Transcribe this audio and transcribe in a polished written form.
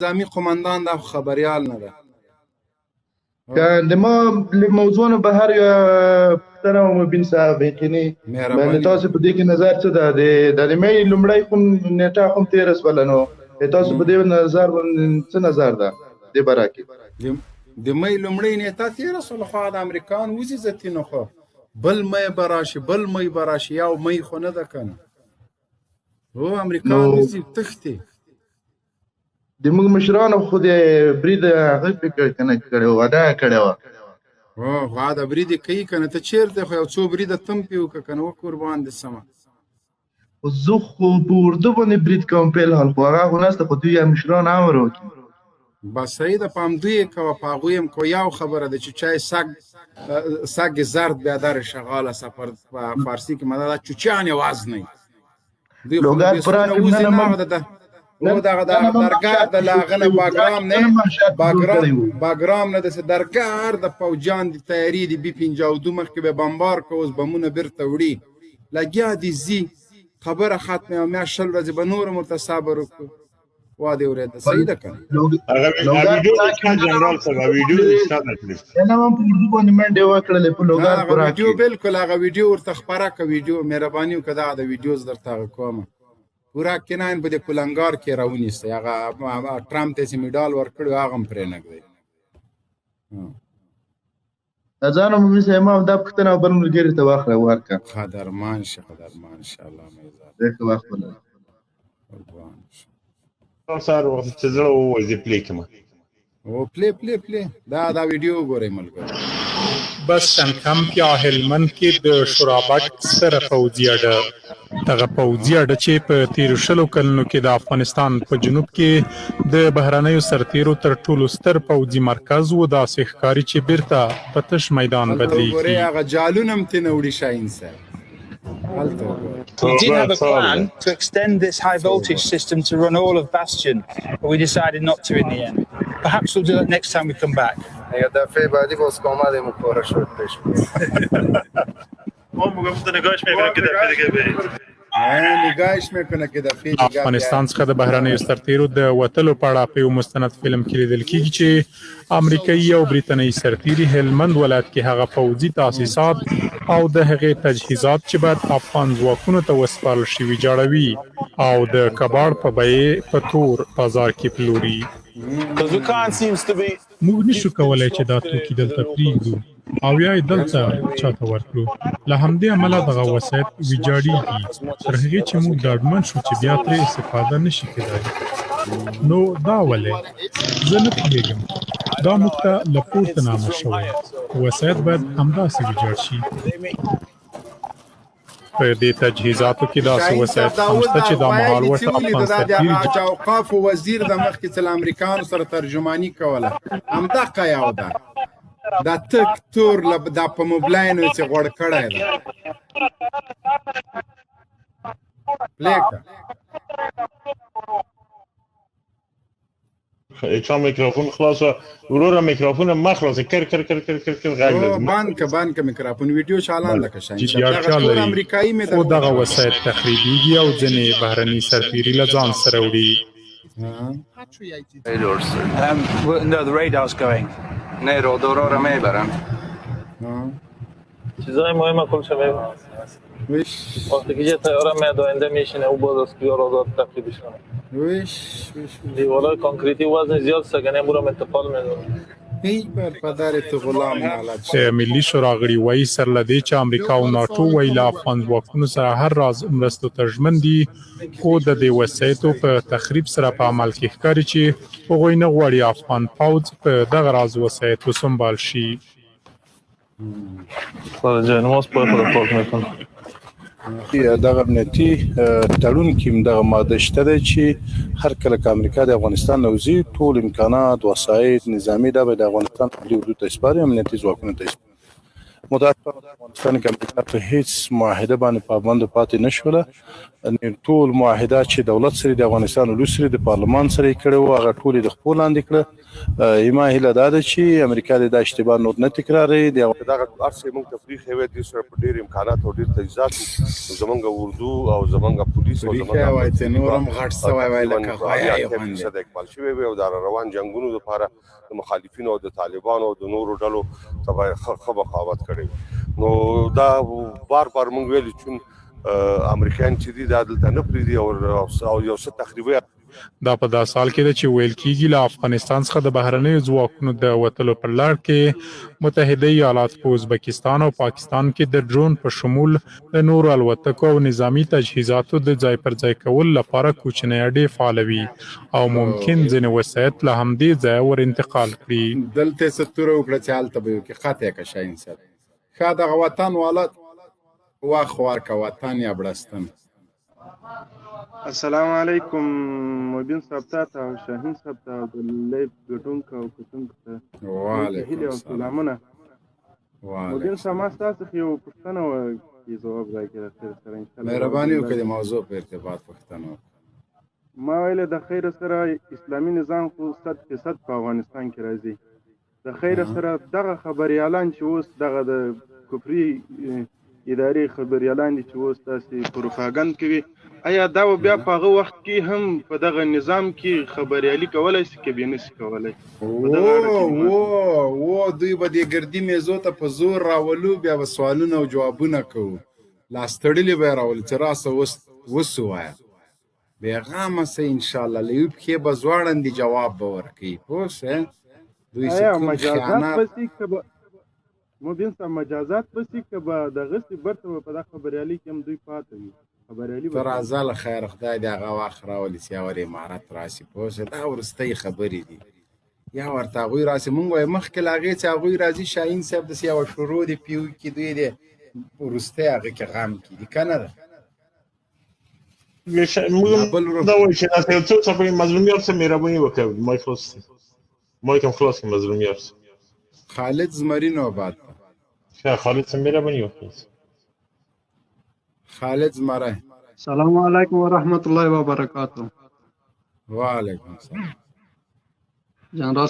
نظامی قماندان دا خبریال نه ده که ما موضوع به هر یا پوښتنه مبین صاحب یقیني باندې تاسو په دې کې نظر څه ده د مې لومړی کوم نیټه کوم 13 ولنو تاسو په دې نظر څه نظر ده دې باره کې د مې لومړی نیټه 13 ول خو د امریکان وزي زتینو خو بل مې براشي بل مې براشي یو مې خو نه ده کنه هو امریکان وزي تختی د موږ مشرانو خو د برید هغه فکر کنه کړو ادا کړو او هغه د برید کوي کنه ته چیرته خو یو څو برید تم پیو کنه و قربان دي سما زه خو په اردو باندې برید کوم په حال خو هغه نسته خو دوی مشران امر وکړي بس سعید پام دوی کو پاغویم کو یو خبره ده چې چای سگ زرد به در شغاله سفر فارسی کې مدد چوچان आवाज نه دوی لوګار پرا نه ده او دا درګار د لاغنه باګرام نه د درګار د فوجان د تیاری دی بي 52 مخکې به بمبار کوز بمونه برته وړي لګیا دي زی خبره ختمه او میا شل ورځې به نور متصابر وکړو وا دی ورته سیده کنه هغه ویډیو جنرال څنګه ویډیو نشته نه ما په اردو باندې منډه وکړلې په لوګار پرا ویډیو بالکل هغه ویډیو ورته خبره کا ویډیو مهرباني وکړه د ویډیوز درته کوم پورا کناین په کولنګار کې راونیسته هغه ټرامپ ته میډال ورکړو هغه هم پرې نه دی ځانو مې سه ما د پښتنه بل ملګری ته واخله ورکا قدرمان شه قدرمان ان شاء الله مې زه واخله سار وخت چې زړه وځي پلی کما او پلی دا ویډیو ګورې ملګری بس کم کې هلمند کې د شورابک سره فوجي اډه دغه فوجي اډه چې په 13 کلونو کې د افغانستان په جنوب کې د بهرنیو سرتیرو تر ټولو ستر فوجي مرکز و د ښکاری چې بیرته په تش میدان بدلیږي ګورې هغه جالونم تنه وړي شاین سره We did have a plan to extend this high voltage system to run all of Bastion, but we decided not to in the end. Perhaps we'll do that next time we come back. یا دفعه بعدی باز آمدیم و کارا شد پیش ما میگم تو نگاهش میکنم که دفعه دیگه برید نگاهش میکنه که دفعه دیگه افغانستان څخه د بهرنیو سرتیرو د وتلو په اړه په یو مستند فلم کې لیدل کېږي چې امریکایي او بریتانیایي سرتیري هلمند ولایت کې هغه فوجي تاسیسات او د هغې تجهیزات چې باید افغان ځواکونو ته وسپارل شوي جوړوي او د کباړ په بیې په تور بازار کې پلوري موږ نشو کولی چې دا توکي دلته پرېږدو او یا دلته چاته ورکړو له همدې امله دغه وسایط ویجاړېږي تر هغې چې موږ ډاډمن شو چې بیا ترې استفاده نشي کېدای نو دا ولې زه نه پوهېږم دا موږ ته له پورته نامه شوی وسایط باید همداسې ویجاړ شي په دې تجهیزاتو کې داسې وسایط هم شته چې دا مهال ورته افغان سرتیري د اوقافو وزیر د مخکې څه له امریکانو سره ترجماني کوله همدغه یو ده دا تک تور دا په موبلاینو چې غوړ کړی ده پلیکه چا میکروفون خلاصه وروره میکروفون مخلصه کر غږ بان که میکروفون ویډیو چالان ده که شاید دغه امریکایي مې خو دغه وسایط تخریبیږي او ځینې بهرني سرتیري له ځان سره وړي No, the radar's going. نه رادارا رو میبرن چیزای مهم کلش میبرن وقتی که یه طیاره میاد آینده میشینه او باز از کجا رادار تخریبش کنه دیوارای کانکریتی وزن زیاد سگنه مو رو انتقال میدونه ملي شورا غړي وایي سره له دې چې امریکا او ناټو وایي له افغان ځواکونو سره هر راز مرستو ته ژمن دي خو د دې وسایطو په تخریب سره په عمل کې ښکاري چې هغوی نه غواړي افغان پوځ په دغه راز وسایطو سمبال شي دغه امنیتي تړون کې دغه ماده شته ده چې هر کله که امریکا د افغانستان نه وځي ټول امکانات وسایط نظامي دا به د افغانستان ملي حدود ته سپاري امنیتي ځواکونو ته متاسفانه افغانستان کې امریکا په هیڅ معاهده باندې پابند پاتې نشوله. ټول معاهدات چې دولت سره د افغانستان ولس سره د پارلمان سره کړي وو هغه ټول د خپل لاندې کړه. ایما هله دا ده چې امریکا د اشتباه نور نه تکراري. دغه ارسه موږ تفریح هویت دي سره په ډیر امکانات او ډیر تجهیزات زمونږ اردو او زمونږ پولیس او زمونږ نورم غټ سوای وای لکه غوایي باندې د اقبال شوی او د روان جنگونو لپاره د مخالفینو او د طالبانو او د نورو ډلو تبع خبرخواوت کړي. نو دا بار بار موږ ویل چې امریکایان چې دي د دلته نه پریدي او یو څه تخریبي دا په دا سال کې چې ویل کېږي له افغانستان څخه د بهرنیو ځواکونو د وتلو پر لار کې متحده ایالات په ازبکستان او پاکستان کې د ډرون په شمول د نورو الوتکو او نظامی تجهیزاتو د ځای پر ځای کول لپاره کوچنۍ اډې فعالوي او ممکن ځینې وسایط له همدې ځایه ور انتقال کړي. دلته ستوره وکړه چې هلته به یو کې خطه که شاین سره ښه دغه وطن والت واخوار کا وطن یا بړستن. السلام علیکم مبین صاحب ته او شاهین صاحب ته د لیب ګټونکو او کتونکو ته وعلیکم السلام. مبین صاحب ما ستاسو یو پوښتنه کې ځواب راکړه سره ان شاء الله مهرباني وکړئ موضوع په ارتباط پوښتنه. ما ویل د خیر سره اسلامي نظام خو 100% په افغانستان کې راځي. د خیر سره دغه خبريالان چې اوس دغه د کفري ادارې خبريالان دي چې اوس تاسو پروپاګاندا کوي آیا دا بیا په هغه وخت کې هم په دغه نظام کې خبريالي کولای شي کې به نشي کولای؟ او دوی به د ګردی میزو ته په زور راولو بیا به سوالونه او جوابونه کوو لاستړلې به راول چې راسه وسوایا پیغام سه ان شاء الله لیوب کې به زوړندې جواب به ورکړي. پوه دوی څه مجازات پسې مبین صاحب مجازات پسې کبه د غسی برته په دغه خبريالي کې هم دوی پاتې وي خبريالي تر ازل خیر خدای دغه واخ راولي چې اور امارات راسي. پوه دا ورستۍ خبرې دي یا ورته غوي راسي مونږ وای مخکې لاغې چې غوي راځي شاهین صاحب د سیاو شروع دی پیو کې دوی دي ورستۍ هغه کې غم کې دي کنه ده موږ دا وایي چې تاسو څو څه په مظلومیت سره مهرباني وکړئ. مایکم خلاص کې مظلومیت خالد زمرین آباد خالد سمیره بنی وکیل خالد زمره. السلام علیکم ورحمت الله وبرکاته. وعلیکم السلام جنرال